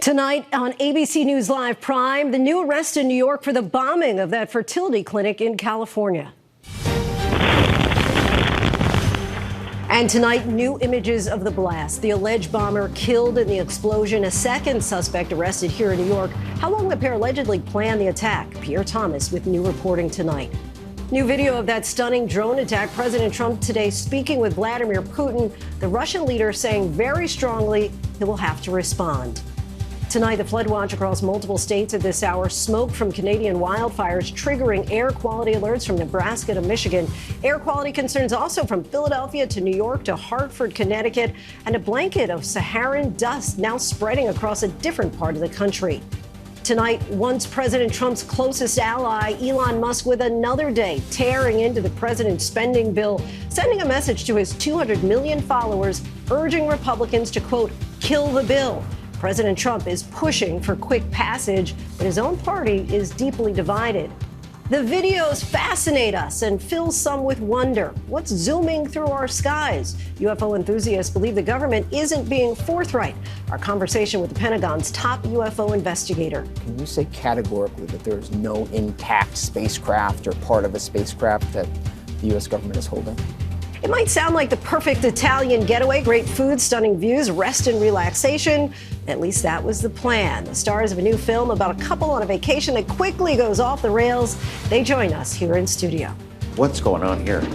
Tonight on ABC News Live Prime, the new arrest in New York for the bombing of that fertility clinic in California. And tonight, new images of the blast. The alleged bomber killed in the explosion. A second suspect arrested here in New York. How long the pair allegedly planned the attack? Pierre Thomas with new reporting tonight. New video of that stunning drone attack. President Trump today speaking with Vladimir Putin. The Russian leader saying very strongly he will have to respond. Tonight, the flood watch across multiple states at this hour. Smoke from Canadian wildfires triggering air quality alerts from Nebraska to Michigan. Air quality concerns also from Philadelphia to New York to Hartford, Connecticut. And a blanket of Saharan dust now spreading across a different part of the country. Tonight, once President Trump's closest ally, Elon Musk, with another day tearing into the president's spending bill, sending a message to his 200 million followers, urging Republicans to, quote, kill the bill. President Trump is pushing for quick passage, but his own party is deeply divided. The videos fascinate us and fill some with wonder. What's zooming through our skies? UFO enthusiasts believe the government isn't being forthright. Our conversation with the Pentagon's top UFO investigator. Can you say categorically that there's no intact spacecraft or part of a spacecraft that the U.S. government is holding? It might sound like the perfect Italian getaway, great food, stunning views, rest and relaxation. At least that was the plan. The stars of a new film about a couple on a vacation that quickly goes off the rails. They join us here in studio. What's going on here?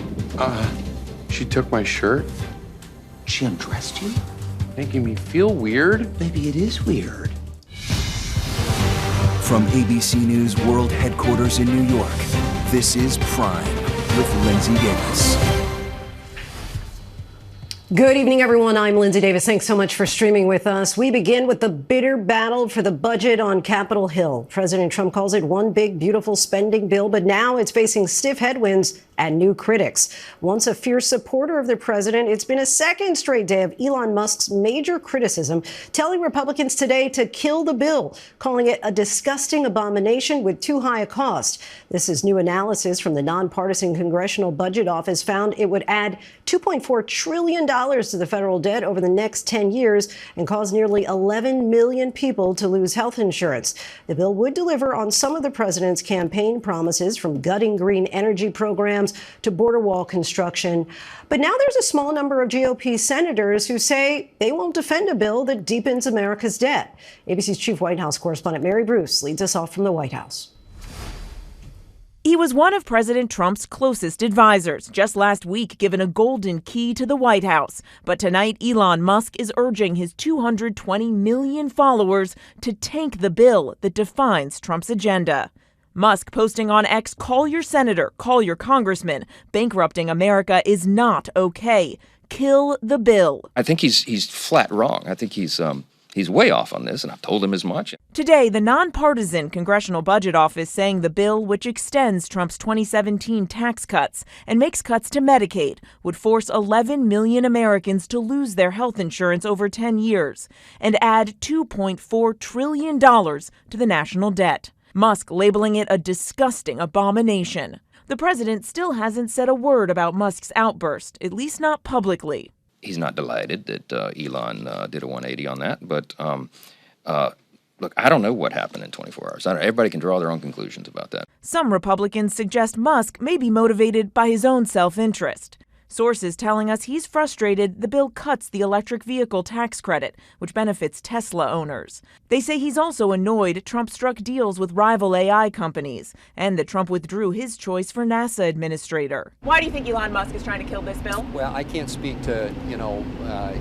She took my shirt. She undressed you? Making me feel weird. Maybe it is weird. From ABC News World Headquarters in New York, this is Prime with Linsey Davis. Good evening, everyone. I'm Linsey Davis. Thanks so much for streaming with us. We begin with the bitter battle for the budget on Capitol Hill. President Trump calls it one big, beautiful spending bill, but now it's facing stiff headwinds and new critics. Once a fierce supporter of the president, it's been a second straight day of Elon Musk's major criticism, telling Republicans today to kill the bill, calling it a disgusting abomination with too high a cost. This is new analysis from the nonpartisan Congressional Budget Office found it would add $2.4 trillion to the federal debt over the next 10 years and cause nearly 11 million people to lose health insurance. The bill would deliver on some of the president's campaign promises, from gutting green energy programs to border wall construction. But now there's a small number of GOP senators who say they won't defend a bill that deepens America's debt. ABC's chief White House correspondent Mary Bruce leads us off from the White House. He was one of President Trump's closest advisors, just last week given a golden key to the White House. But tonight, Elon Musk is urging his 220 million followers to tank the bill that defines Trump's agenda. Musk posting on X, "Call your senator, call your congressman. Bankrupting America is not okay. Kill the bill." I think he's flat wrong. I think he's way off on this, and I've told him as much. Today, the nonpartisan Congressional Budget Office saying the bill, which extends Trump's 2017 tax cuts and makes cuts to Medicaid, would force 11 million Americans to lose their health insurance over 10 years and add $2.4 trillion to the national debt. Musk labeling it a disgusting abomination. The president still hasn't said a word about Musk's outburst, at least not publicly. He's not delighted that Elon did a 180 on that, but look, I don't know what happened in 24 hours. Everybody can draw their own conclusions about that. Some Republicans suggest Musk may be motivated by his own self-interest. Sources telling us he's frustrated the bill cuts the electric vehicle tax credit, which benefits Tesla owners. They say he's also annoyed Trump struck deals with rival AI companies and that Trump withdrew his choice for NASA administrator. Why do you think Elon Musk is trying to kill this bill? Well, I can't speak to,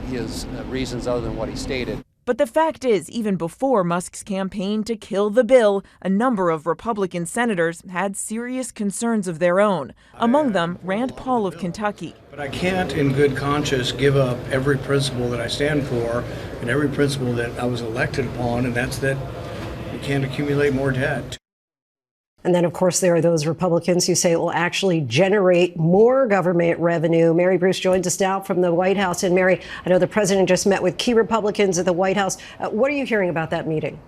his reasons other than what he stated. But the fact is, even before Musk's campaign to kill the bill, a number of Republican senators had serious concerns of their own. Among them, Rand Paul of Kentucky. But I can't, in good conscience, give up every principle that I stand for and every principle that I was elected upon, and that's that we can't accumulate more debt. And then, of course, there are those Republicans who say it will actually generate more government revenue. Mary Bruce joins us now from the White House. And Mary, I know the president just met with key Republicans at the White House. What are you hearing about that meeting?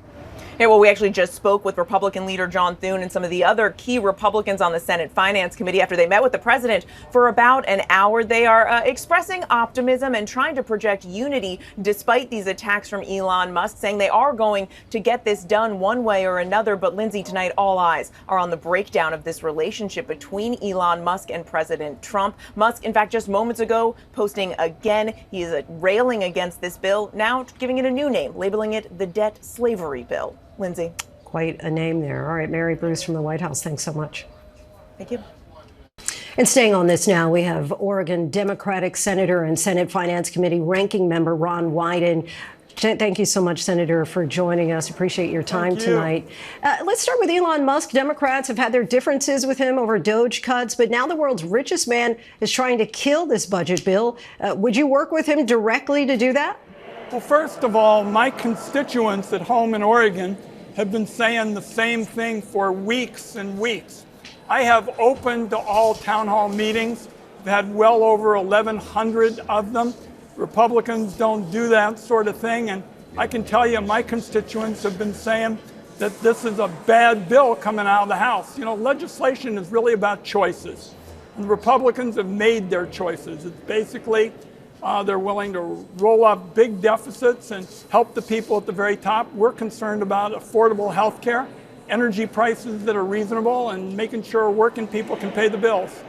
Yeah, well, we actually just spoke with Republican leader John Thune and some of the other key Republicans on the Senate Finance Committee after they met with the president for about an hour. They are expressing optimism and trying to project unity despite these attacks from Elon Musk, saying they are going to get this done one way or another. But Linsey, tonight all eyes are on the breakdown of this relationship between Elon Musk and President Trump. Musk, in fact, just moments ago, posting again. He is railing against this bill, now giving it a new name, labeling it the debt slavery bill. Linsey. Quite a name there. All right, Mary Bruce from the White House, thanks so much. Thank you. And staying on this now, we have Oregon Democratic Senator and Senate Finance Committee Ranking Member Ron Wyden. Thank you so much, Senator, for joining us. Appreciate your time tonight. Let's start with Elon Musk. Democrats have had their differences with him over Doge cuts, but now the world's richest man is trying to kill this budget bill. Would you work with him directly to do that? Well, first of all, my constituents at home in Oregon have been saying the same thing for weeks and weeks. I have opened to all town hall meetings. I've had well over 1,100 of them. Republicans don't do that sort of thing, and I can tell you my constituents have been saying that this is a bad bill coming out of the House. You know, legislation is really about choices, and the Republicans have made their choices. It's basically they're willing to roll up big deficits and help the people at the very top. We're concerned about affordable health care, energy prices that are reasonable, and making sure working people can pay the bills.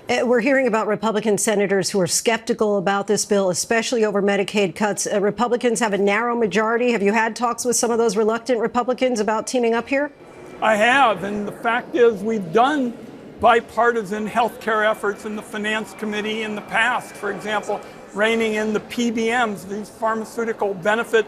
We're hearing about Republican senators who are skeptical about this bill, especially over Medicaid cuts. Republicans have a narrow majority. Have you had talks with some of those reluctant Republicans about teaming up here? I have, and the fact is we've done bipartisan health care efforts in the Finance Committee in the past. For example, reining in the PBMs, these pharmaceutical benefit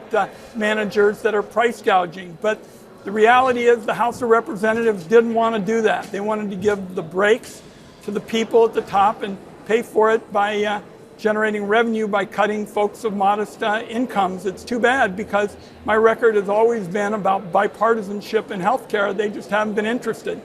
managers that are price gouging. But the reality is the House of Representatives didn't want to do that. They wanted to give the brakes to the people at the top and pay for it by generating revenue by cutting folks of modest incomes. It's too bad because my record has always been about bipartisanship in health care. They just haven't been interested.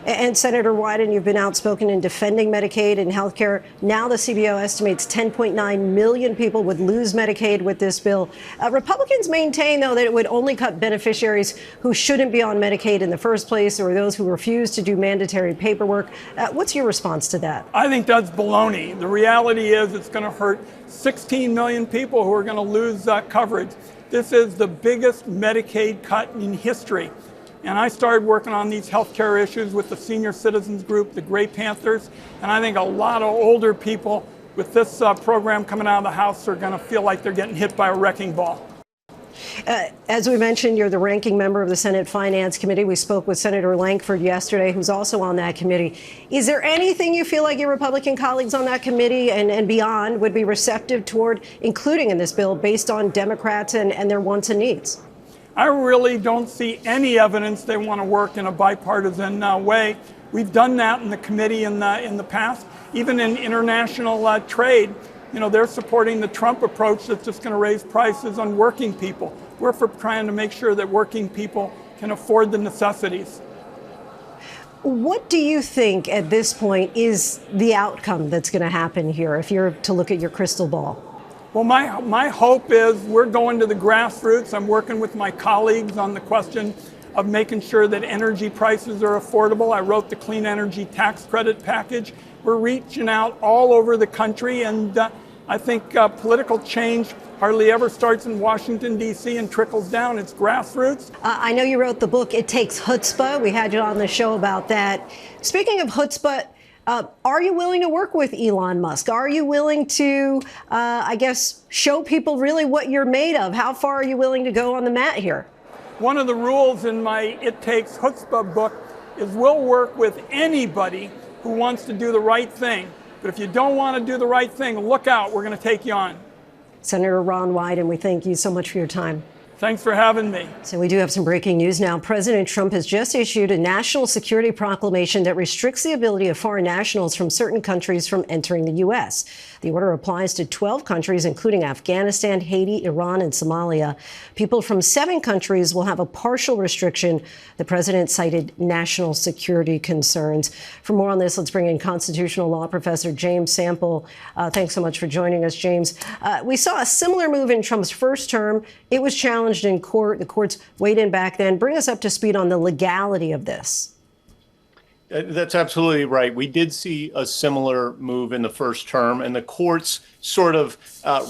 And Senator Wyden, you've been outspoken in defending Medicaid and health care. Now the CBO estimates 10.9 million people would lose Medicaid with this bill. Republicans maintain, though, that it would only cut beneficiaries who shouldn't be on Medicaid in the first place or those who refuse to do mandatory paperwork. What's your response to that? I think that's baloney. The reality is it's going to hurt 16 million people who are going to lose coverage. This is the biggest Medicaid cut in history. And I started working on these health care issues with the senior citizens group, the Gray Panthers, and I think a lot of older people with this program coming out of the House are going to feel like they're getting hit by a wrecking ball. As we mentioned, you're the ranking member of the Senate Finance Committee. We spoke with Senator Lankford yesterday, who's also on that committee. Is there anything you feel like your Republican colleagues on that committee and beyond would be receptive toward including in this bill based on Democrats and their wants and needs? I really don't see any evidence they want to work in a bipartisan way. We've done that in the committee in the past, even in international trade. You know, they're supporting the Trump approach that's just going to raise prices on working people. We're for trying to make sure that working people can afford the necessities. What do you think at this point is the outcome that's going to happen here, if you're to look at your crystal ball? Well, my hope is we're going to the grassroots. I'm working with my colleagues on the question of making sure that energy prices are affordable. I wrote the Clean Energy Tax Credit package. We're reaching out all over the country, and I think political change hardly ever starts in Washington, D.C. and trickles down. It's grassroots. I know you wrote the book, It Takes Chutzpah. We had you on the show about that. Speaking of chutzpah, are you willing to work with Elon Musk? Are you willing to, show people really what you're made of? How far are you willing to go on the mat here? One of the rules in my It Takes Chutzpah book is we'll work with anybody who wants to do the right thing. But if you don't want to do the right thing, look out, we're going to take you on. Senator Ron Wyden, we thank you so much for your time. Thanks for having me. So we do have some breaking news now. President Trump has just issued a national security proclamation that restricts the ability of foreign nationals from certain countries from entering the U.S. The order applies to 12 countries, including Afghanistan, Haiti, Iran, and Somalia. People from 7 countries will have a partial restriction. The president cited national security concerns. For more on this, let's bring in constitutional law professor James Sample. Thanks so much for joining us, James. We saw a similar move in Trump's first term. It was challenged challenged in court. The courts weighed in back then. Bring us up to speed on the legality of this. That's absolutely right. We did see a similar move in the first term, and the courts sort of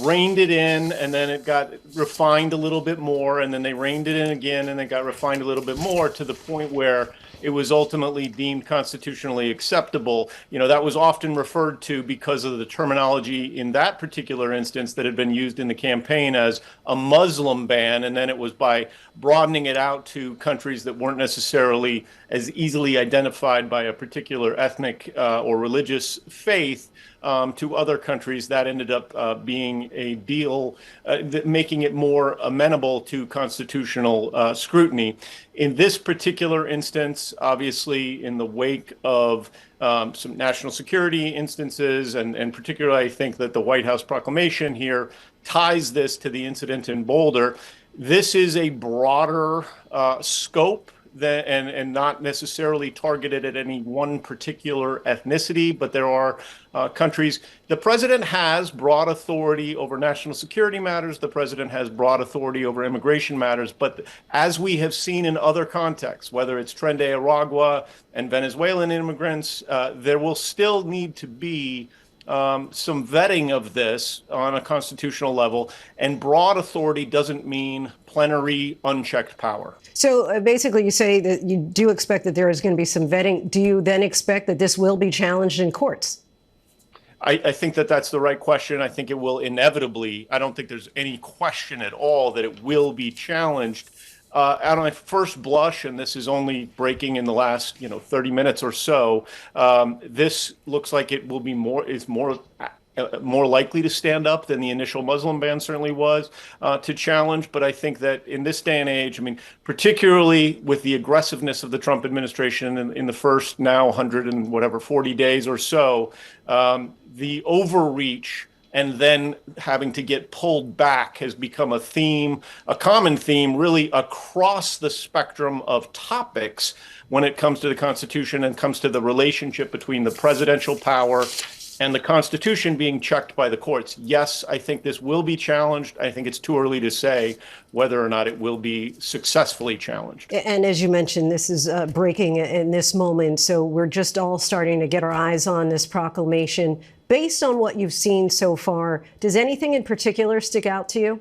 reined it in, and then it got refined a little bit more, and then they reined it in again, and it got refined a little bit more to the point where it was ultimately deemed constitutionally acceptable. You know, that was often referred to because of the terminology in that particular instance that had been used in the campaign as a Muslim ban, and then it was by broadening it out to countries that weren't necessarily as easily identified by a particular ethnic or religious faith to other countries, that ended up being a deal, making it more amenable to constitutional scrutiny. In this particular instance, obviously, in the wake of some national security instances, and particularly I think that the White House proclamation here ties this to the incident in Boulder. This is a broader scope and not necessarily targeted at any one particular ethnicity, but there are countries. The president has broad authority over national security matters. The president has broad authority over immigration matters. But as we have seen in other contexts, whether it's Tren de Aragua and Venezuelan immigrants, there will still need to be some vetting of this on a constitutional level, and broad authority doesn't mean plenary, unchecked power. So basically, you say that you do expect that there is going to be some vetting. Do you then expect that this will be challenged in courts? I think that that's the right question. I think it will inevitably. I don't think there's any question at all that it will be challenged. On my first blush, and this is only breaking in the last 30 minutes or so, this looks like it will be more likely to stand up than the initial Muslim ban certainly was to challenge. But I think that in this day and age, I mean, particularly with the aggressiveness of the Trump administration in the first now 140 days or so, the overreach and then having to get pulled back has become a theme, a common theme, really across the spectrum of topics when it comes to the Constitution and comes to the relationship between the presidential power and the Constitution being checked by the courts. Yes, I think this will be challenged. I think it's too early to say whether or not it will be successfully challenged. And as you mentioned, this is breaking in this moment. So we're just all starting to get our eyes on this proclamation. Based on what you've seen so far, does anything in particular stick out to you?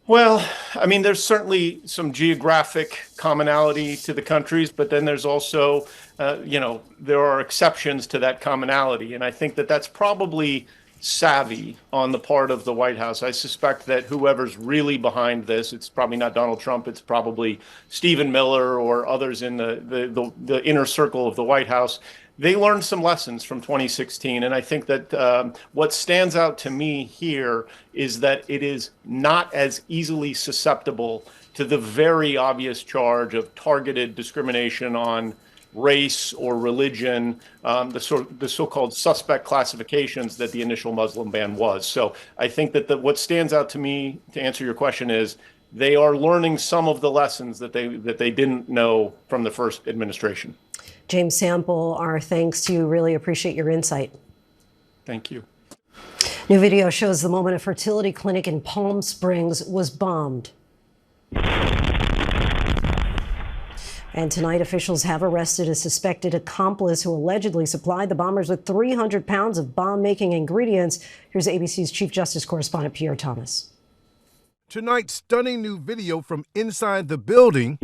Well, I mean, there's certainly some geographic commonality to the countries, but then there's also, there are exceptions to that commonality. And I think that that's probably savvy on the part of the White House. I suspect that whoever's really behind this, it's probably not Donald Trump, it's probably Stephen Miller or others in the inner circle of the White House. They learned some lessons from 2016, and I think that what stands out to me here is that it is not as easily susceptible to the very obvious charge of targeted discrimination on race or religion, the so-called suspect classifications that the initial Muslim ban was. So I think that what stands out to me, to answer your question, is they are learning some of the lessons that they didn't know from the first administration. James Sample, our thanks to you. Really appreciate your insight. Thank you. New video shows the moment a fertility clinic in Palm Springs was bombed. And tonight, officials have arrested a suspected accomplice who allegedly supplied the bombers with 300 pounds of bomb-making ingredients. Here's ABC's Chief Justice correspondent Pierre Thomas. Tonight's stunning new video from inside the building.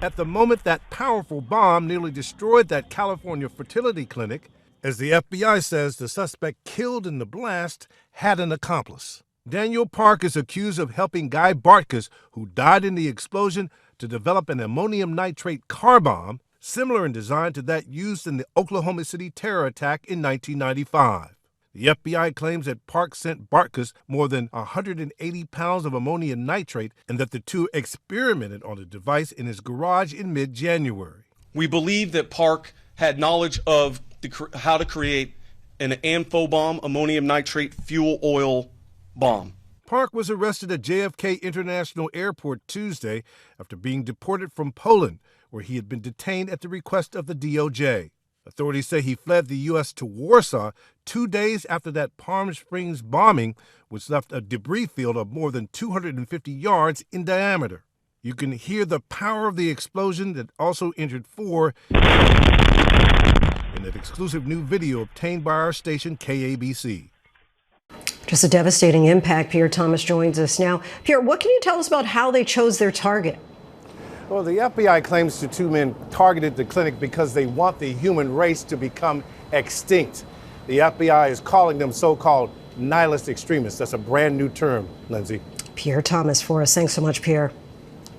At the moment that powerful bomb nearly destroyed that California fertility clinic, as the FBI says the suspect killed in the blast had an accomplice. Daniel Park is accused of helping Guy Bartkus, who died in the explosion, to develop an ammonium nitrate car bomb, similar in design to that used in the Oklahoma City terror attack in 1995. The FBI claims that Park sent Bartkus more than 180 pounds of ammonium nitrate and that the two experimented on the device in his garage in mid-January. We believe that Park had knowledge of how to create an amphibomb ammonium nitrate fuel oil bomb. Park was arrested at JFK International Airport Tuesday after being deported from Poland, where he had been detained at the request of the DOJ. Authorities say he fled the U.S. to Warsaw 2 days after that Palm Springs bombing, which left a debris field of more than 250 yards in diameter. You can hear the power of the explosion that also injured 4 in an exclusive new video obtained by our station, KABC. Just a devastating impact. Pierre Thomas joins us now. Pierre, what can you tell us about how they chose their target? Well, the FBI claims the 2 men targeted the clinic because they want the human race to become extinct. The FBI is calling them so-called nihilist extremists. That's a brand new term, Lindsay. Pierre Thomas for us. Thanks so much, Pierre.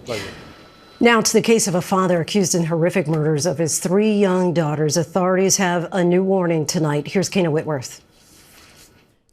Pleasure. Now to the case of a father accused in horrific murders of his 3 young daughters. Authorities have a new warning tonight. Here's Kena Whitworth.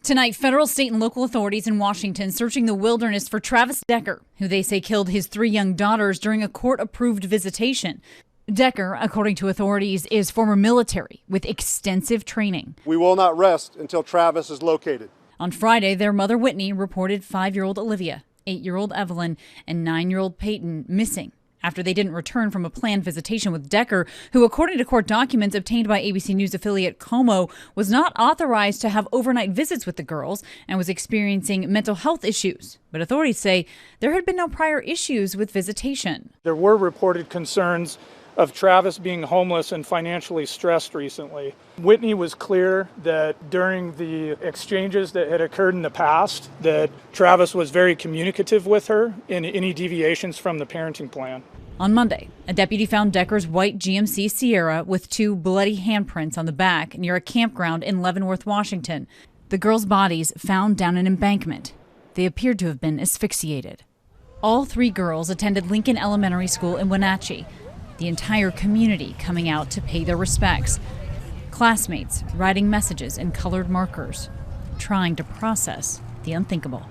Tonight, federal, state, and local authorities in Washington searching the wilderness for Travis Decker, who they say killed his 3 young daughters during a court-approved visitation. Decker, according to authorities, is former military with extensive training. We will not rest until Travis is located. On Friday, their mother, Whitney, reported 5-year-old Olivia, 8-year-old Evelyn, and 9-year-old Peyton missing after they didn't return from a planned visitation with Decker, who, according to court documents obtained by ABC News affiliate Como, was not authorized to have overnight visits with the girls and was experiencing mental health issues. But authorities say there had been no prior issues with visitation. There were reported concerns of Travis being homeless and financially stressed recently. Whitney was clear that during the exchanges that had occurred in the past, that Travis was very communicative with her in any deviations from the parenting plan. On Monday, a deputy found Decker's white GMC Sierra with 2 bloody handprints on the back near a campground in Leavenworth, Washington. The girls' bodies found down an embankment. They appeared to have been asphyxiated. All 3 girls attended Lincoln Elementary School in Wenatchee. The entire community coming out to pay their respects. Classmates writing messages in colored markers, trying to process the unthinkable.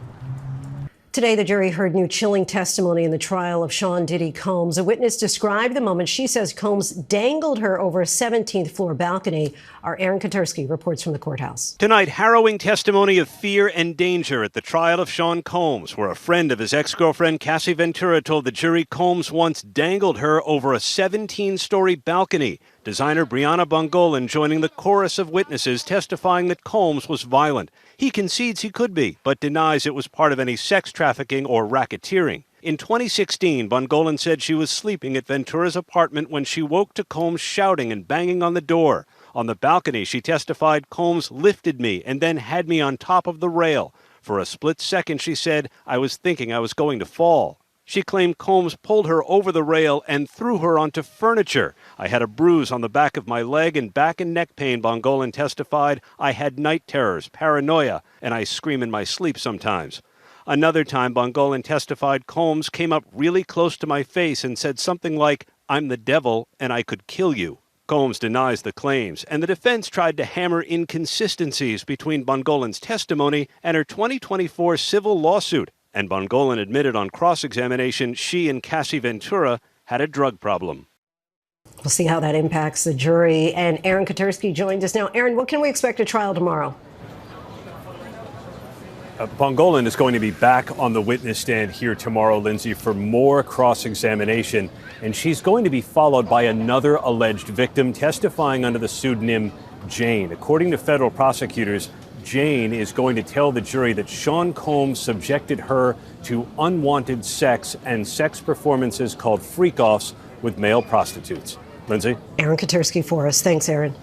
Today, the jury heard new chilling testimony in the trial of Sean Diddy Combs. A witness described the moment she says Combs dangled her over a 17th floor balcony. Our Aaron Katersky reports from the courthouse. Tonight, harrowing testimony of fear and danger at the trial of Sean Combs, where a friend of his ex-girlfriend, Cassie Ventura, told the jury Combs once dangled her over a 17-story balcony. Designer Brianna Bongolan joining the chorus of witnesses testifying that Combs was violent. He concedes he could be, but denies it was part of any sex trafficking or racketeering. In 2016, Bongolan said she was sleeping at Ventura's apartment when she woke to Combs shouting and banging on the door. On the balcony, she testified Combs lifted me and then had me on top of the rail. For a split second, she said, I was thinking I was going to fall. She claimed Combs pulled her over the rail and threw her onto furniture. I had a bruise on the back of my leg and back and neck pain, Bongolan testified. I had night terrors, paranoia, and I scream in my sleep sometimes. Another time, Bongolan testified Combs came up really close to my face and said something like, I'm the devil and I could kill you. Combs denies the claims, and the defense tried to hammer inconsistencies between Bongolan's testimony and her 2024 civil lawsuit. And Bongolan admitted on cross-examination she and Cassie Ventura had a drug problem. We'll see how that impacts the jury. And Aaron Katersky joins us now. Aaron, what can we expect at trial tomorrow? Bongolan is going to be back on the witness stand here tomorrow, Lindsay, for more cross-examination. And she's going to be followed by another alleged victim testifying under the pseudonym Jane. According to federal prosecutors, Jane is going to tell the jury that Sean Combs subjected her to unwanted sex and sex performances called freak-offs with male prostitutes. Lindsay? Aaron Katersky for us. Thanks, Aaron.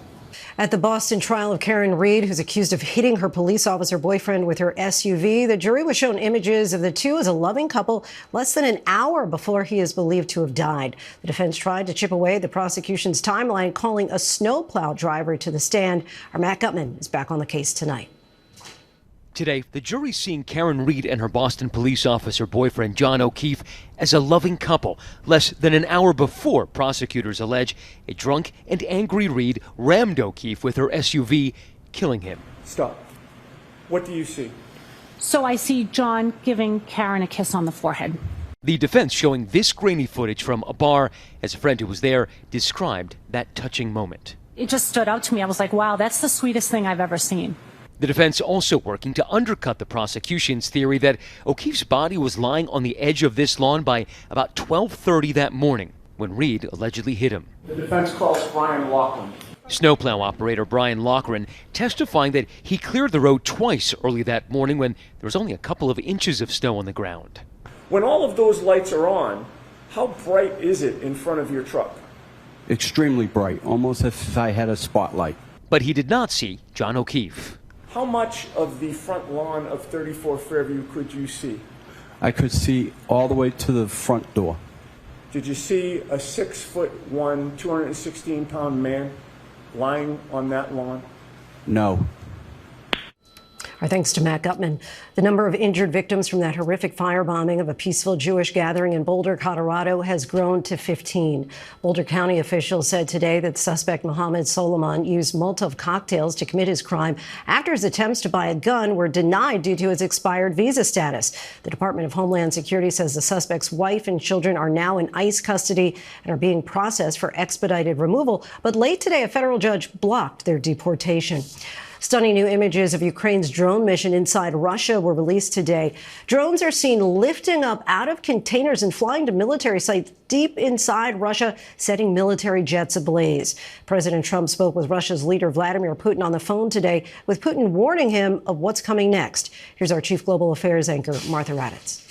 At the Boston trial of Karen Reed, who's accused of hitting her police officer boyfriend with her SUV, the jury was shown images of the two as a loving couple less than an hour before he is believed to have died. The defense tried to chip away at the prosecution's timeline, calling a snowplow driver to the stand. Our Matt Gutman is back on the case tonight. Today, the jury's seeing Karen Reed and her Boston police officer boyfriend John O'Keefe as a loving couple, less than an hour before prosecutors allege a drunk and angry Reed rammed O'Keefe with her SUV, killing him. Stop. What do you see? So I see John giving Karen a kiss on the forehead. The defense showing this grainy footage from a bar as a friend who was there described that touching moment. It just stood out to me. I was like, wow, that's the sweetest thing I've ever seen. The defense also working to undercut the prosecution's theory that O'Keefe's body was lying on the edge of this lawn by about 12:30 that morning when Reed allegedly hit him. The defense calls Ryan Laughlin. Snowplow operator Brian Loughran testifying that he cleared the road twice early that morning when there was only a couple of inches of snow on the ground. When all of those lights are on, how bright is it in front of your truck? Extremely bright, almost as if I had a spotlight. But he did not see John O'Keefe. How much of the front lawn of 34 Fairview could you see? I could see all the way to the front door. Did you see a 6'1", 216-pound man lying on that lawn? No. Our thanks to Matt Gutman. The number of injured victims from that horrific firebombing of a peaceful Jewish gathering in Boulder, Colorado, has grown to 15. Boulder County officials said today that suspect Mohammed Solomon used Molotov cocktails to commit his crime after his attempts to buy a gun were denied due to his expired visa status. The Department of Homeland Security says the suspect's wife and children are now in ICE custody and are being processed for expedited removal. But late today, a federal judge blocked their deportation. Stunning new images of Ukraine's drone mission inside Russia were released today. Drones are seen lifting up out of containers and flying to military sites deep inside Russia, setting military jets ablaze. President Trump spoke with Russia's leader Vladimir Putin on the phone today, with Putin warning him of what's coming next. Here's our chief global affairs anchor, Martha Raddatz.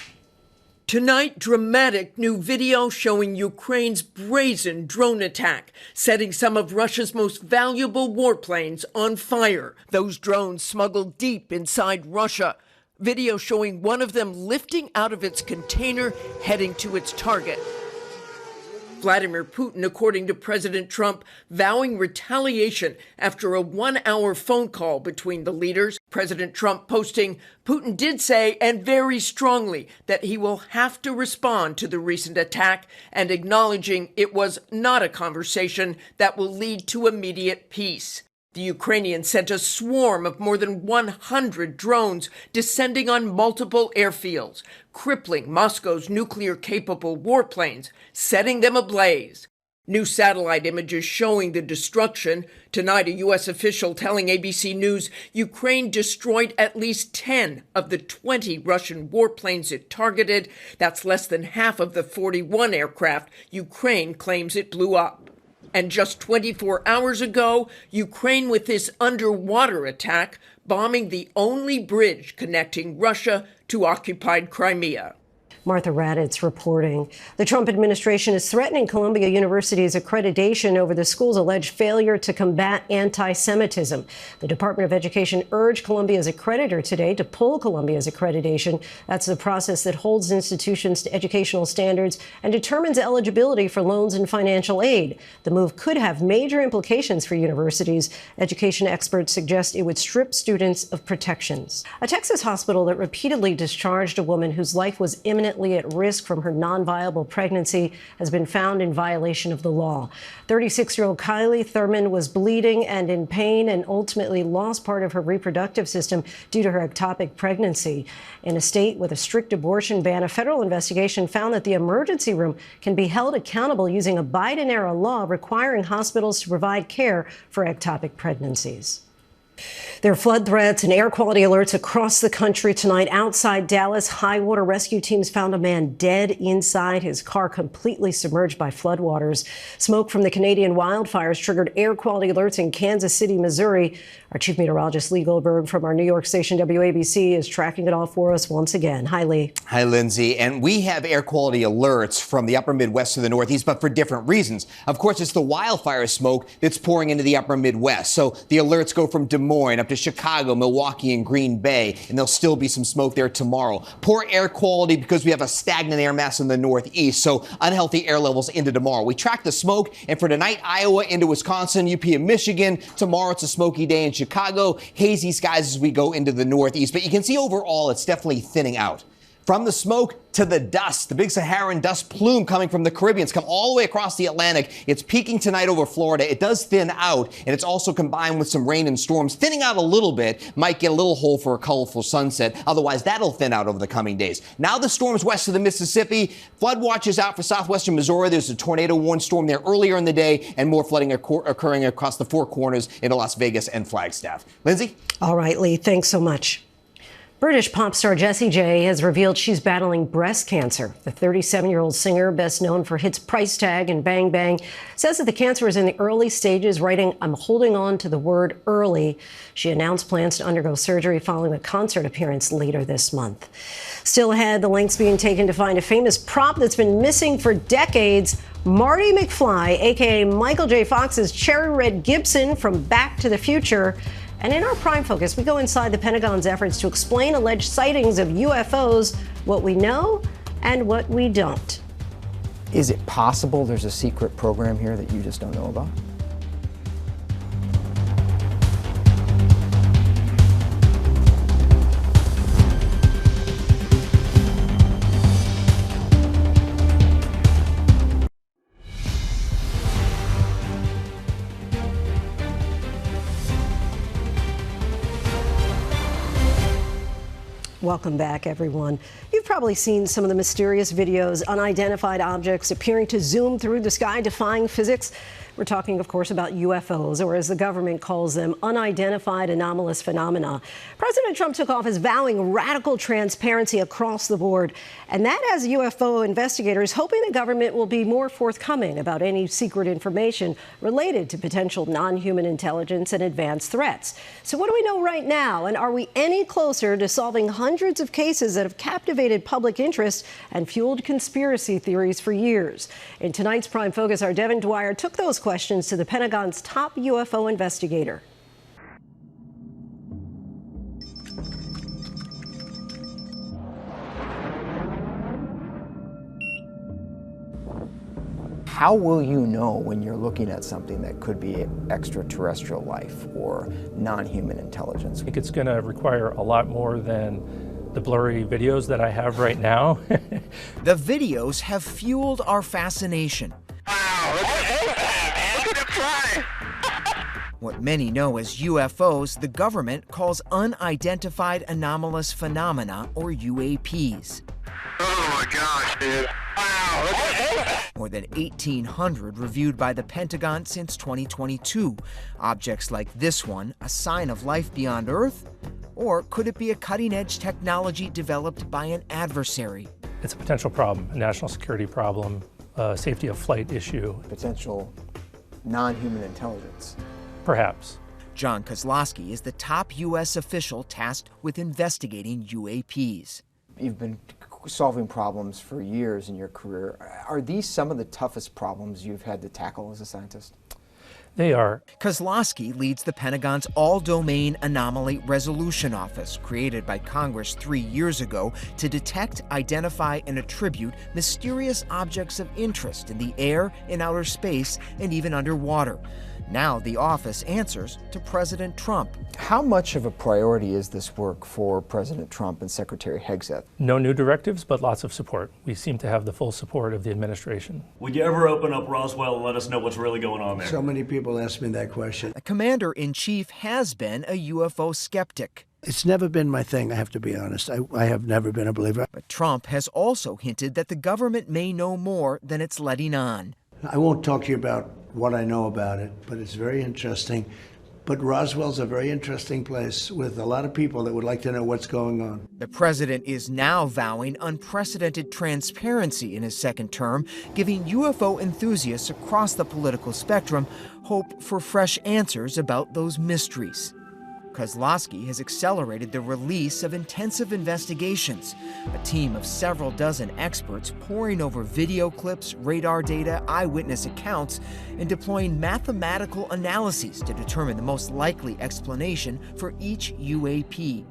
Tonight, dramatic new video showing Ukraine's brazen drone attack, setting some of Russia's most valuable warplanes on fire. Those drones smuggled deep inside Russia. Video showing one of them lifting out of its container, heading to its target. Vladimir Putin, according to President Trump, vowing retaliation after a 1-hour phone call between the leaders. President Trump posting, Putin did say, and very strongly, that he will have to respond to the recent attack, and acknowledging it was not a conversation that will lead to immediate peace. The Ukrainians sent a swarm of more than 100 drones descending on multiple airfields, crippling Moscow's nuclear-capable warplanes, setting them ablaze. New satellite images showing the destruction. Tonight, a U.S. official telling ABC News Ukraine destroyed at least 10 of the 20 Russian warplanes it targeted. That's less than half of the 41 aircraft Ukraine claims it blew up. And just 24 hours ago, Ukraine with this underwater attack, bombing the only bridge connecting Russia to occupied Crimea. Martha Raddatz reporting. The Trump administration is threatening Columbia University's accreditation over the school's alleged failure to combat anti-Semitism. The Department of Education urged Columbia's accreditor today to pull Columbia's accreditation. That's the process that holds institutions to educational standards and determines eligibility for loans and financial aid. The move could have major implications for universities. Education experts suggest it would strip students of protections. A Texas hospital that repeatedly discharged a woman whose life was imminently at risk from her non-viable pregnancy has been found in violation of the law. 36-year-old Kylie Thurman was bleeding and in pain and ultimately lost part of her reproductive system due to her ectopic pregnancy. In a state with a strict abortion ban, a federal investigation found that the emergency room can be held accountable using a Biden-era law requiring hospitals to provide care for ectopic pregnancies. There are flood threats and air quality alerts across the country tonight. Outside Dallas, high water rescue teams found a man dead inside his car, completely submerged by floodwaters. Smoke from the Canadian wildfires triggered air quality alerts in Kansas City, Missouri. Our chief meteorologist, Lee Goldberg, from our New York station WABC, is tracking it all for us once again. Hi, Lee. Hi, Lindsay. And we have air quality alerts from the upper Midwest to the Northeast, but for different reasons. Of course, it's the wildfire smoke that's pouring into the upper Midwest. So the alerts go from Des Moines up to Chicago, Milwaukee, and Green Bay, and there'll still be some smoke there tomorrow. Poor air quality because we have a stagnant air mass in the Northeast, so unhealthy air levels into tomorrow. We track the smoke, and for tonight, Iowa into Wisconsin, UP and Michigan. Tomorrow, it's a smoky day in Chicago. Hazy skies as we go into the Northeast, but you can see overall it's definitely thinning out. From the smoke to the dust, the big Saharan dust plume coming from the Caribbean. It's come all the way across the Atlantic. It's peaking tonight over Florida. It does thin out, and it's also combined with some rain and storms. Thinning out a little bit, might get a little hole for a colorful sunset. Otherwise, that'll thin out over the coming days. Now the storms west of the Mississippi. Flood watch is out for southwestern Missouri. There's a tornado warning storm there earlier in the day, and more flooding occurring across the Four Corners into Las Vegas and Flagstaff. Lindsay? All right, Lee. Thanks so much. British pop star Jessie J has revealed she's battling breast cancer. The 37-year-old singer, best known for hits Price Tag and Bang Bang, says that the cancer is in the early stages, writing, "I'm holding on to the word early." She announced plans to undergo surgery following a concert appearance later this month. Still ahead, the lengths being taken to find a famous prop that's been missing for decades. Marty McFly, a.k.a. Michael J. Fox's Cherry Red Gibson from Back to the Future. And in our Prime Focus, we go inside the Pentagon's efforts to explain alleged sightings of UFOs, what we know and what we don't. Is it possible there's a secret program here that you just don't know about? Welcome back, everyone. You've probably seen some of the mysterious videos, unidentified objects appearing to zoom through the sky, defying physics. We're talking, of course, about UFOs, or as the government calls them, unidentified anomalous phenomena. President Trump took office vowing radical transparency across the board, and that has UFO investigators hoping the government will be more forthcoming about any secret information related to potential non-human intelligence and advanced threats. So what do we know right now, and are we any closer to solving hundreds of cases that have captivated public interest and fueled conspiracy theories for years? In tonight's Prime Focus, our Devin Dwyer took those questions to the Pentagon's top UFO investigator. How will you know when you're looking at something that could be extraterrestrial life or non-human intelligence? I think it's going to require a lot more than the blurry videos that I have right now. The videos have fueled our fascination. What many know as UFOs, the government calls unidentified anomalous phenomena, or UAPs. Oh my gosh, dude. Wow. More than 1,800 reviewed by the Pentagon since 2022. Objects like this one, a sign of life beyond Earth? Or could it be a cutting-edge technology developed by an adversary? It's a potential problem, a national security problem, a safety of flight issue. Potential non-human intelligence. Perhaps. John Kozlowski is the top U.S. official tasked with investigating UAPs. You've been solving problems for years in your career. Are these some of the toughest problems you've had to tackle as a scientist? They are. Kozlowski leads the Pentagon's All-Domain Anomaly Resolution Office, created by Congress 3 years ago to detect, identify, and attribute mysterious objects of interest in the air, in outer space, and even underwater. Now the office answers to President Trump. How much of a priority is this work for President Trump and Secretary Hegseth? No new directives, but lots of support. We seem to have the full support of the administration. Would you ever open up Roswell and let us know what's really going on there? So many people ask me that question. The commander-in-chief has been a UFO skeptic. It's never been my thing, I have to be honest. I have never been a believer. But Trump has also hinted that the government may know more than it's letting on. I won't talk to you about what I know about it, but it's very interesting. But Roswell's a very interesting place with a lot of people that would like to know what's going on. The president is now vowing unprecedented transparency in his second term, giving UFO enthusiasts across the political spectrum hope for fresh answers about those mysteries. Kozlowski has accelerated the release of intensive investigations, a team of several dozen experts poring over video clips, radar data, eyewitness accounts, and deploying mathematical analyses to determine the most likely explanation for each UAP.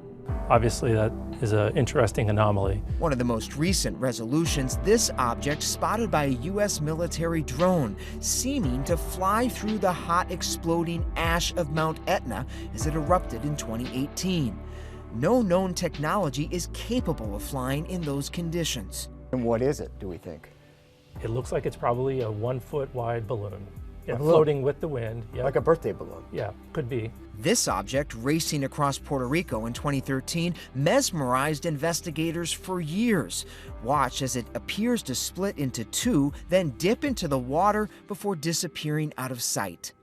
Obviously, that is an interesting anomaly. One of the most recent resolutions, this object spotted by a U.S. military drone, seeming to fly through the hot exploding ash of Mount Etna as it erupted in 2018. No known technology is capable of flying in those conditions. And what is it, do we think? It looks like it's probably a 1-foot wide balloon. Yeah, floating with the wind. Yep. Like a birthday balloon. Yeah, could be. This object, racing across Puerto Rico in 2013, mesmerized investigators for years. Watch as it appears to split into two, then dip into the water before disappearing out of sight.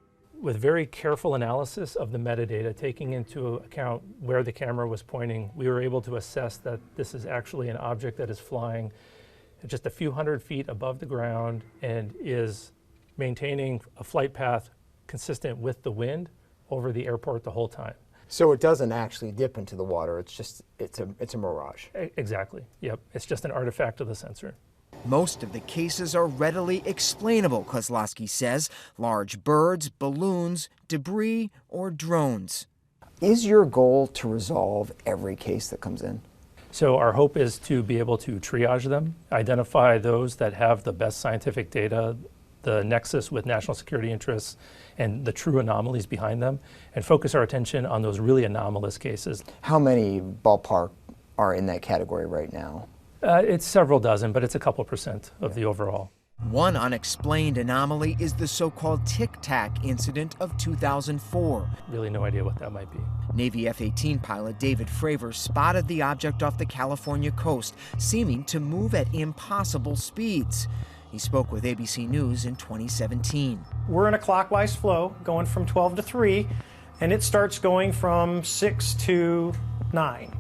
with very careful analysis of the metadata, taking into account where the camera was pointing, we were able to assess that this is actually an object that is flying just a few hundred feet above the ground and is maintaining a flight path consistent with the wind over the airport the whole time. So it doesn't actually dip into the water, it's a mirage. Exactly, yep. It's just an artifact of the sensor. Most of the cases are readily explainable, Kozlowski says. Large birds, balloons, debris, or drones. Is your goal to resolve every case that comes in? So our hope is to be able to triage them, identify those that have the best scientific data, the nexus with national security interests, and the true anomalies behind them, and focus our attention on those really anomalous cases. How many ballpark are in that category right now? It's several dozen, but it's a couple percent of the overall. One unexplained anomaly is the so-called Tic Tac incident of 2004. Really no idea what that might be. Navy F-18 pilot David Fravor spotted the object off the California coast, seeming to move at impossible speeds. He spoke with ABC News in 2017. We're in a clockwise flow, going from 12 to 3, and it starts going from 6 to 9.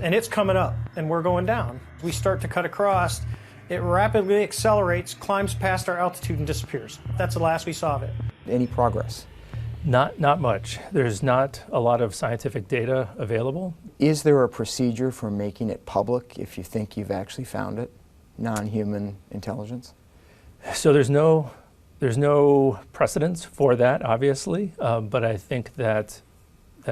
And it's coming up, and we're going down. We start to cut across, it rapidly accelerates, climbs past our altitude, and disappears. That's the last we saw of it. Any progress? Not much. There's not a lot of scientific data available. Is there a procedure for making it public if you think you've actually found it? Non-human intelligence? So there's no precedence for that, obviously, but I think that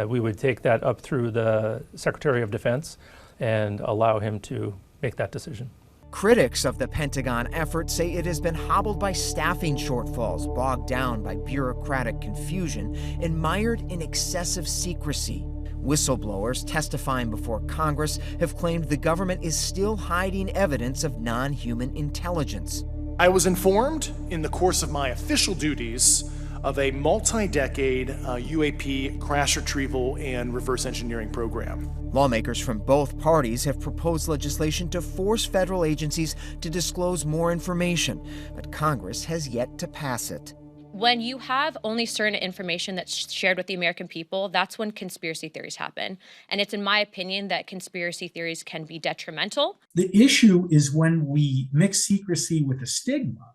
we would take that up through the Secretary of Defense and allow him to make that decision. Critics of the Pentagon effort say it has been hobbled by staffing shortfalls, bogged down by bureaucratic confusion, and mired in excessive secrecy. Whistleblowers testifying before Congress have claimed the government is still hiding evidence of non-human intelligence. I was informed in the course of my official duties of a multi-decade UAP crash retrieval and reverse engineering program. Lawmakers from both parties have proposed legislation to force federal agencies to disclose more information, but Congress has yet to pass it. When you have only certain information that's shared with the American people, that's when conspiracy theories happen. And it's in my opinion that conspiracy theories can be detrimental. The issue is when we mix secrecy with a stigma,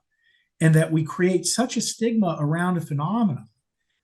and that we create such a stigma around a phenomenon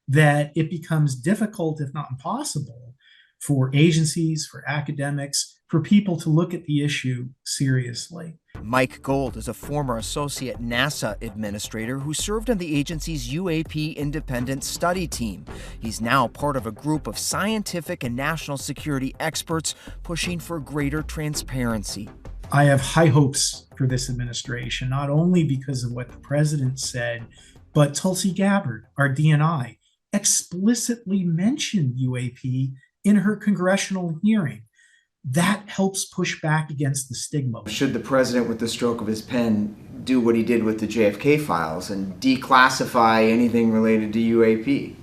that it becomes difficult, if not impossible, for agencies, for academics, for people to look at the issue seriously. Mike Gold is a former associate NASA administrator who served on the agency's UAP independent study team. He's now part of a group of scientific and national security experts pushing for greater transparency. I have high hopes for this administration, not only because of what the president said, but Tulsi Gabbard, our DNI, explicitly mentioned UAP in her congressional hearing. That helps push back against the stigma. Should the president, with the stroke of his pen, do what he did with the JFK files and declassify anything related to UAP?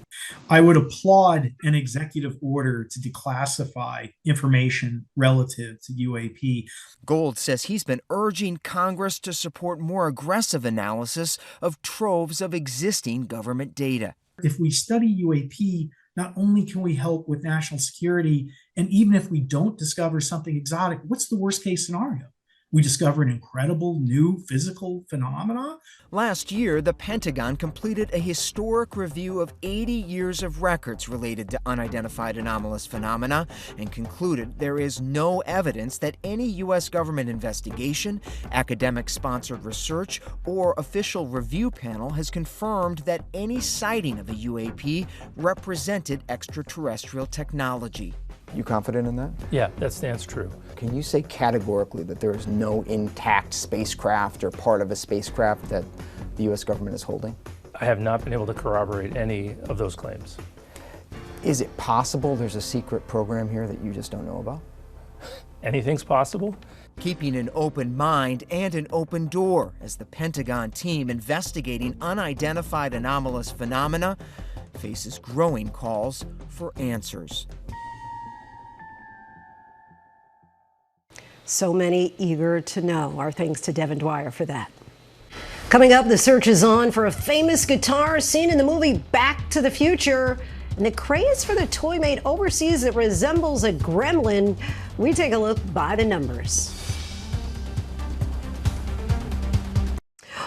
I would applaud an executive order to declassify information relative to UAP. Gold says he's been urging Congress to support more aggressive analysis of troves of existing government data. If we study UAP, not only can we help with national security, and even if we don't discover something exotic, what's the worst case scenario? We discover an incredible new physical phenomena. Last year, the Pentagon completed a historic review of 80 years of records related to unidentified anomalous phenomena and concluded there is no evidence that any U.S. government investigation, academic-sponsored research, or official review panel has confirmed that any sighting of a UAP represented extraterrestrial technology. You confident in that? Yeah, that stands true. Can you say categorically that there is no intact spacecraft or part of a spacecraft that the U.S. government is holding? I have not been able to corroborate any of those claims. Is it possible there's a secret program here that you just don't know about? Anything's possible. Keeping an open mind and an open door as the Pentagon team investigating unidentified anomalous phenomena faces growing calls for answers. So many eager to know. Our thanks to Devin Dwyer for that. Coming up, the search is on for a famous guitar seen in the movie Back to the Future. And the craze for the toy made overseas that resembles a gremlin. We take a look by the numbers.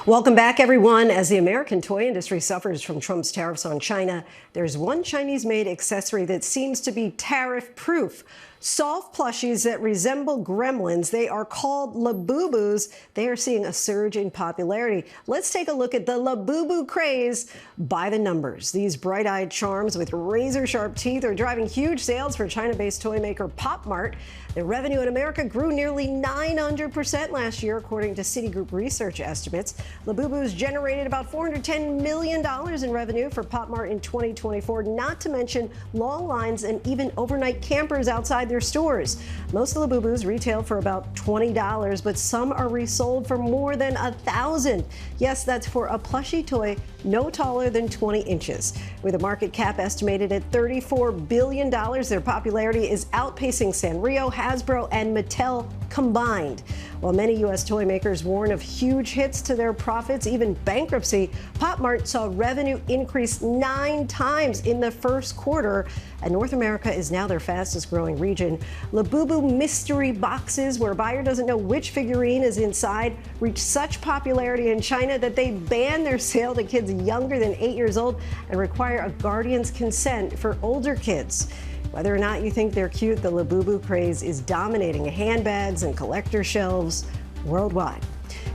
Welcome back, everyone. As the American toy industry suffers from Trump's tariffs on China, there's one Chinese-made accessory that seems to be tariff-proof. Soft plushies that resemble gremlins. They are called Labubus. They are seeing a surge in popularity. Let's take a look at the Labubu craze by the numbers. These bright-eyed charms with razor-sharp teeth are driving huge sales for China-based toy maker Pop Mart. Their revenue in America grew nearly 900% last year, according to Citigroup research estimates. Labubus generated about $410 million in revenue for Pop Mart in 2024, not to mention long lines and even overnight campers outside their stores. Most of the Labubus retail for about $20, but some are resold for more than $1,000. Yes, that's for a plushie toy no taller than 20 inches. With a market cap estimated at $34 billion, their popularity is outpacing Sanrio, Hasbro, and Mattel combined. While many U.S. toy makers warn of huge hits to their profits, even bankruptcy, Pop Mart saw revenue increase 9 times in the first quarter, and North America is now their fastest growing region. Labubu mystery boxes, where a buyer doesn't know which figurine is inside, reached such popularity in China that they banned their sale to kids younger than 8 years old and require a guardian's consent for older kids. Whether or not you think they're cute, the Labubu craze is dominating handbags and collector shelves worldwide.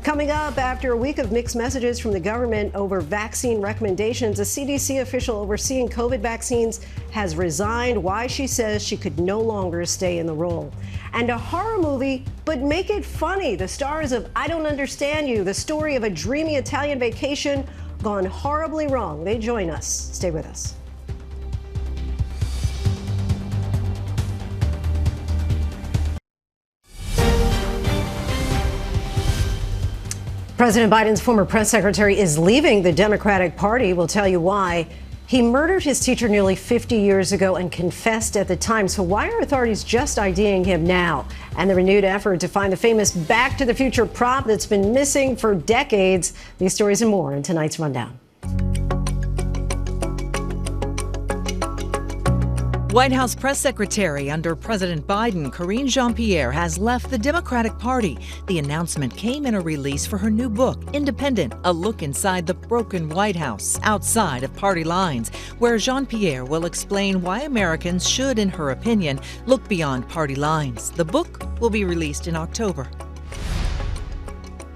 Coming up, after a week of mixed messages from the government over vaccine recommendations, a CDC official overseeing COVID vaccines has resigned. Why, she says she could no longer stay in the role. And a horror movie, but make it funny. The stars of I Don't Understand You, the story of a dreamy Italian vacation gone horribly wrong. They join us. Stay with us. President Biden's former press secretary is leaving the Democratic Party. We'll tell you why. He murdered his teacher nearly 50 years ago and confessed at the time. So why are authorities just IDing him now? And the renewed effort to find the famous Back to the Future prop that's been missing for decades. These stories and more in tonight's Rundown. White House press secretary under President Biden, Karine Jean-Pierre, has left the Democratic Party. The announcement came in a release for her new book, Independent, a look inside the broken White House, outside of party lines, where Jean-Pierre will explain why Americans should, in her opinion, look beyond party lines. The book will be released in October.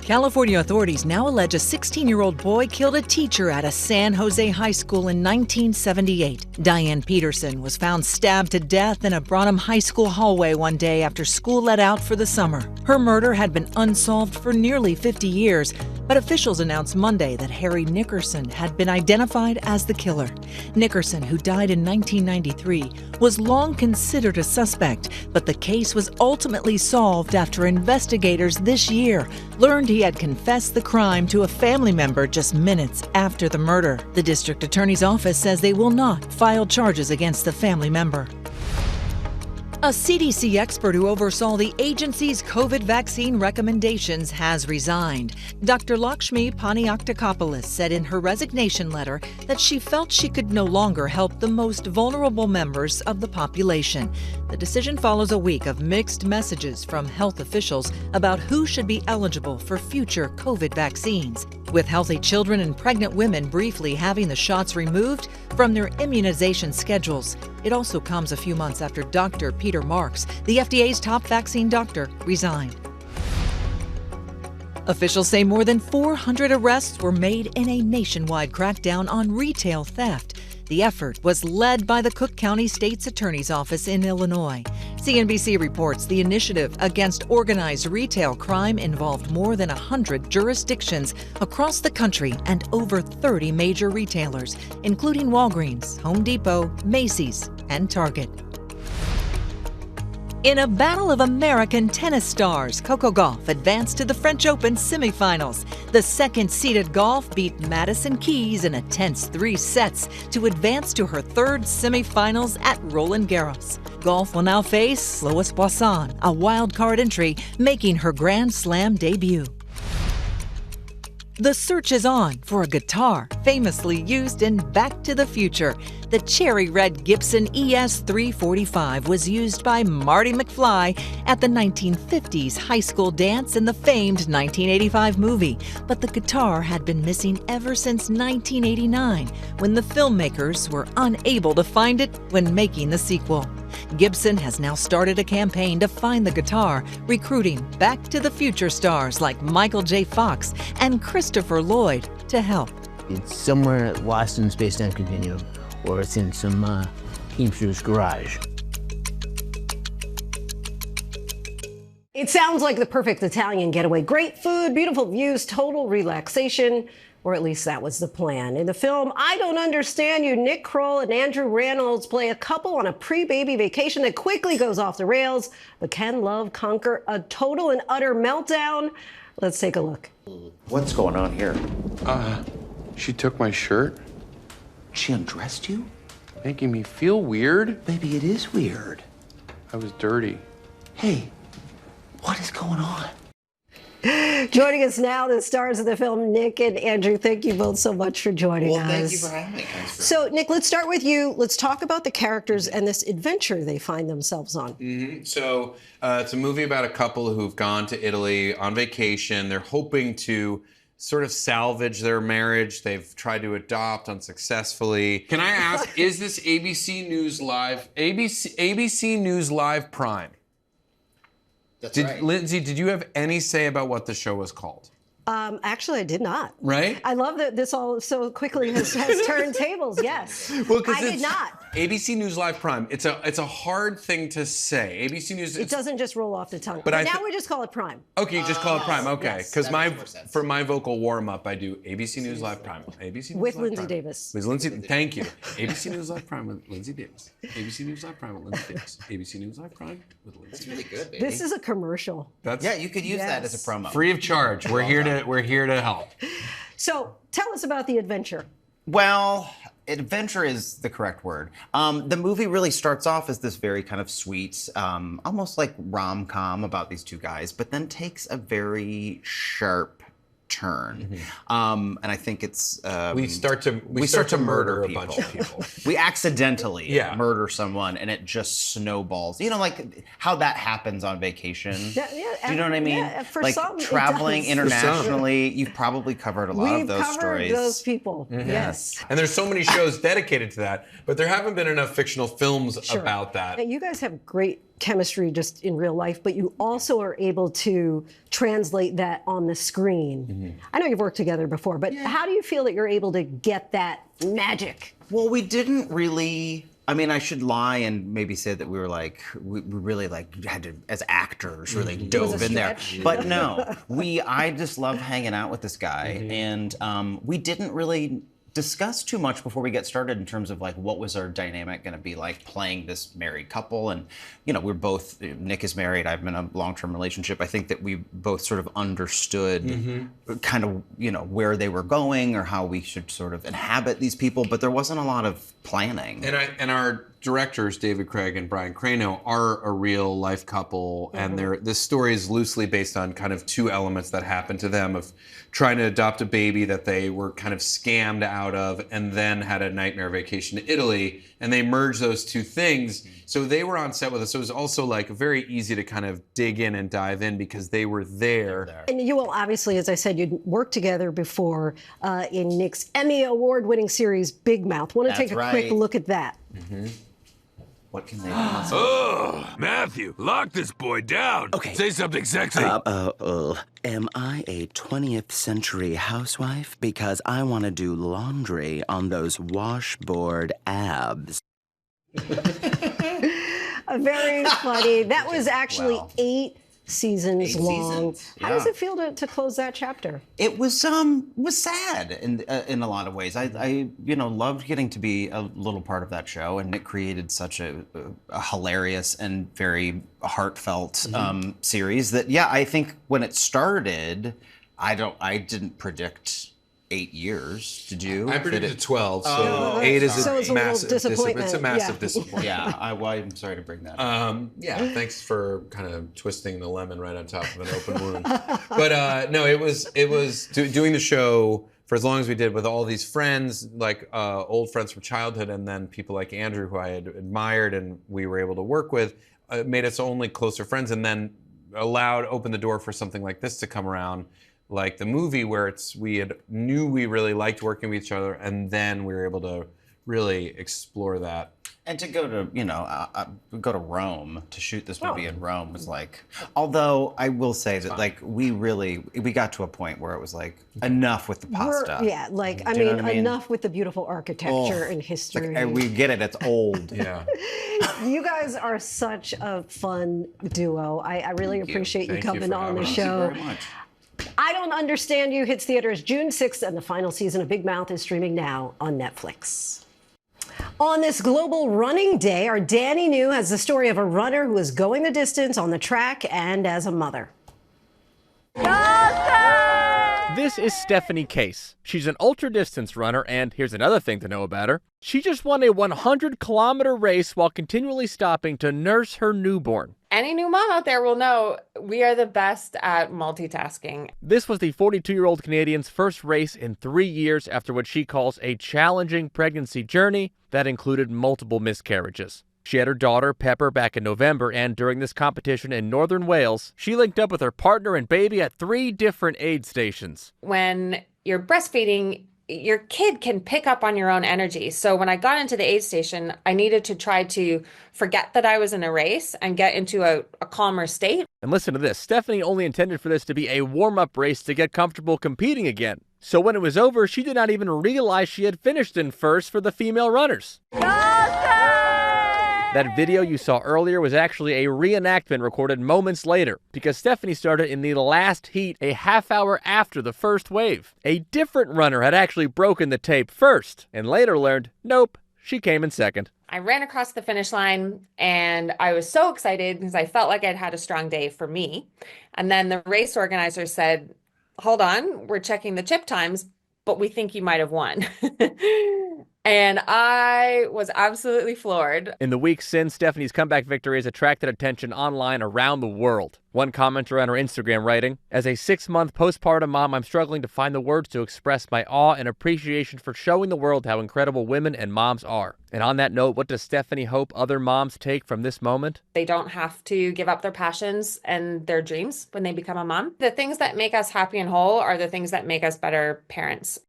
California authorities now allege a 16-year-old boy killed a teacher at a San Jose high school in 1978. Diane Peterson was found stabbed to death in a Branham High School hallway one day after school let out for the summer. Her murder had been unsolved for nearly 50 years, but officials announced Monday that Harry Nickerson had been identified as the killer. Nickerson, who died in 1993, was long considered a suspect, but the case was ultimately solved after investigators this year learned he had confessed the crime to a family member just minutes after the murder. The district attorney's office says they will not file charges against the family member. A CDC expert who oversaw the agency's COVID vaccine recommendations has resigned. Dr. Lakshmi Paniaktakopoulos said in her resignation letter that she felt she could no longer help the most vulnerable members of the population. The decision follows a week of mixed messages from health officials about who should be eligible for future COVID vaccines, with healthy children and pregnant women briefly having the shots removed from their immunization schedules. It also comes a few months after Dr. Peter Marks, the FDA's top vaccine doctor, resigned. Officials say more than 400 arrests were made in a nationwide crackdown on retail theft. The effort was led by the Cook County State's Attorney's Office in Illinois. CNBC reports the initiative against organized retail crime involved more than 100 jurisdictions across the country and over 30 major retailers, including Walgreens, Home Depot, Macy's, and Target. In a battle of American tennis stars, Coco Gauff advanced to the French Open semifinals. The second-seeded Gauff beat Madison Keys in a tense 3 sets to advance to her third semifinals at Roland Garros. Gauff will now face Lois Boisson, a wild-card entry, making her Grand Slam debut. The search is on for a guitar famously used in Back to the Future. The cherry red Gibson ES-345 was used by Marty McFly at the 1950s high school dance in the famed 1985 movie. But the guitar had been missing ever since 1989, when the filmmakers were unable to find it when making the sequel. Gibson has now started a campaign to find the guitar, recruiting Back to the Future stars like Michael J. Fox and Christopher Lloyd to help. It's somewhere lost in the space-time continuum, or it's in some teamster's garage. It sounds like the perfect Italian getaway. Great food, beautiful views, total relaxation. Or at least that was the plan. In the film, I Don't Understand You, Nick Kroll and Andrew Reynolds play a couple on a pre-baby vacation that quickly goes off the rails. But can love conquer a total and utter meltdown? Let's take a look. What's going on here? She took my shirt. She undressed you? Making me feel weird. Maybe it is weird. I was dirty. Hey, what is going on? Joining us now, the stars of the film, Nick and Andrew. Thank you both so much for joining us. Thank you for having me. So, Nick, let's start with you. Let's talk about the characters and this adventure they find themselves on. So, it's a movie about a couple who've gone to Italy on vacation. They're hoping to sort of salvage their marriage. They've tried to adopt unsuccessfully. Can I ask, is this ABC News Live, ABC News Live Prime? That's right. Linsey, did you have any say about what the show was called? Actually, I did not. Right? I love that this all so quickly has turned tables. Yes. Well, I did not. ABC News Live Prime. It's a hard thing to say. ABC News. It doesn't just roll off the tongue. But now we just call it Prime. Okay, you just call it Prime. Okay, Yes. because for my vocal warm up, I do ABC News Live Prime. ABC News With Live Linsey Prime. Davis. With Linsey. Thank you. ABC News Live Prime with Linsey Davis. ABC News Live Prime with Linsey Davis. ABC News Live Prime with Linsey. That's really good, baby. This is a commercial. Yeah, you could use that as a promo. Free of charge. We're here to help. So tell us about the adventure. Well, adventure is the correct word. The movie really starts off as this very kind of sweet, almost like rom-com about these two guys, but then takes a very sharp turn. And I think it's we start to murder a bunch of people. We accidentally Yeah. murder someone, and it just snowballs. You know, like how that happens on vacation. Yeah, Do you know what I mean? Yeah, for like some, it traveling does. internationally, you've probably covered a lot We've of those covered stories. those people. Mhm. Yes. And there's so many shows dedicated to that, but there haven't been enough fictional films Sure. about that. Now, you guys have great chemistry just in real life, but you also are able to translate that on the screen. I know you've worked together before, but how do you feel that you're able to get that magic? Well, we didn't really. I mean, I should lie and maybe say that we were like, we really like had to, as actors, really It was dove a in there. stretch. But no, I just love hanging out with this guy, and we didn't really discuss too much before we get started in terms of like what was our dynamic going to be like playing this married couple. And you know, we're both, Nick is married, I've been in a long-term relationship. I think that we both sort of understood kind of, you know, where they were going or how we should sort of inhabit these people, but there wasn't a lot of planning. And our directors, David Craig and Brian Crano, are a real life couple, and this story is loosely based on kind of two elements that happened to them of trying to adopt a baby that they were kind of scammed out of, and then had a nightmare vacation to Italy, and they merged those two things. So they were on set with us. So it was also like very easy to kind of dig in and dive in because they were there. And you will obviously, as I said, you'd worked together before in Nick's Emmy Award-winning series, Big Mouth. Want to take a quick look at that? What can they Oh, Matthew, lock this boy down. Okay. Say something sexy. Am I a 20th century housewife? Because I want to do laundry on those washboard abs. Very funny. That was actually 8 seasons long. How does Yeah. it feel to close that chapter? It was sad in a lot of ways. I loved getting to be a little part of that show, and Nick created such a hilarious and very heartfelt series that I think when it started, I didn't predict 8 years to do. I predicted 12, so 8 is a massive disappointment. It's a massive disappointment. Yeah, I'm sorry to bring that up. Yeah, thanks for kind of twisting the lemon right on top of an open wound. But no, it was doing the show for as long as we did with all these friends, like old friends from childhood, and then people like Andrew, who I had admired and we were able to work with, made us only closer friends, and then opened the door for something like this to come around, like the movie, where we knew we really liked working with each other, and then we were able to really explore that. And to go to, go to Rome to shoot this movie in Rome was like, although I will say that like we got to a point where it was like enough with the pasta. Enough with the beautiful architecture and history. Like, we get it, it's old. Yeah. You guys are such a fun duo. I really appreciate you coming on the show. Thank you very much. I Don't Understand You hits theaters June 6th, and the final season of Big Mouth is streaming now on Netflix. On this global running day, our Danny New has the story of a runner who is going the distance on the track and as a mother. This is Stephanie Case. She's an ultra-distance runner, and here's another thing to know about her. She just won a 100-kilometer race while continually stopping to nurse her newborn. Any new mom out there will know we are the best at multitasking. This was the 42-year-old Canadian's first race in 3 years after what she calls a challenging pregnancy journey that included multiple miscarriages. She had her daughter, Pepper, back in November, and during this competition in northern Wales, she linked up with her partner and baby at 3 different aid stations. When you're breastfeeding, your kid can pick up on your own energy. So when I got into the aid station, I needed to try to forget that I was in a race and get into a calmer state. And listen to this. Stephanie only intended for this to be a warm-up race to get comfortable competing again. So when it was over, she did not even realize she had finished in first for the female runners. That video you saw earlier was actually a reenactment recorded moments later, because Stephanie started in the last heat a half hour after the first wave. A different runner had actually broken the tape first, and later learned, nope, she came in second. I ran across the finish line, and I was so excited because I felt like I'd had a strong day for me. And then the race organizer said, hold on, we're checking the chip times, but we think you might have won. And I was absolutely floored. In the weeks since, Stephanie's comeback victory has attracted attention online around the world. One commenter on her Instagram writing, as a 6-month postpartum mom, I'm struggling to find the words to express my awe and appreciation for showing the world how incredible women and moms are. And on that note, what does Stephanie hope other moms take from this moment? They don't have to give up their passions and their dreams when they become a mom. The things that make us happy and whole are the things that make us better parents.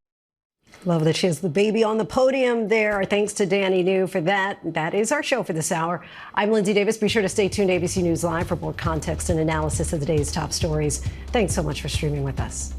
Love that she has the baby on the podium there. Our thanks to Danny New for that. That is our show for this hour. I'm Linsey Davis. Be sure to stay tuned to ABC News Live for more context and analysis of the day's top stories. Thanks so much for streaming with us.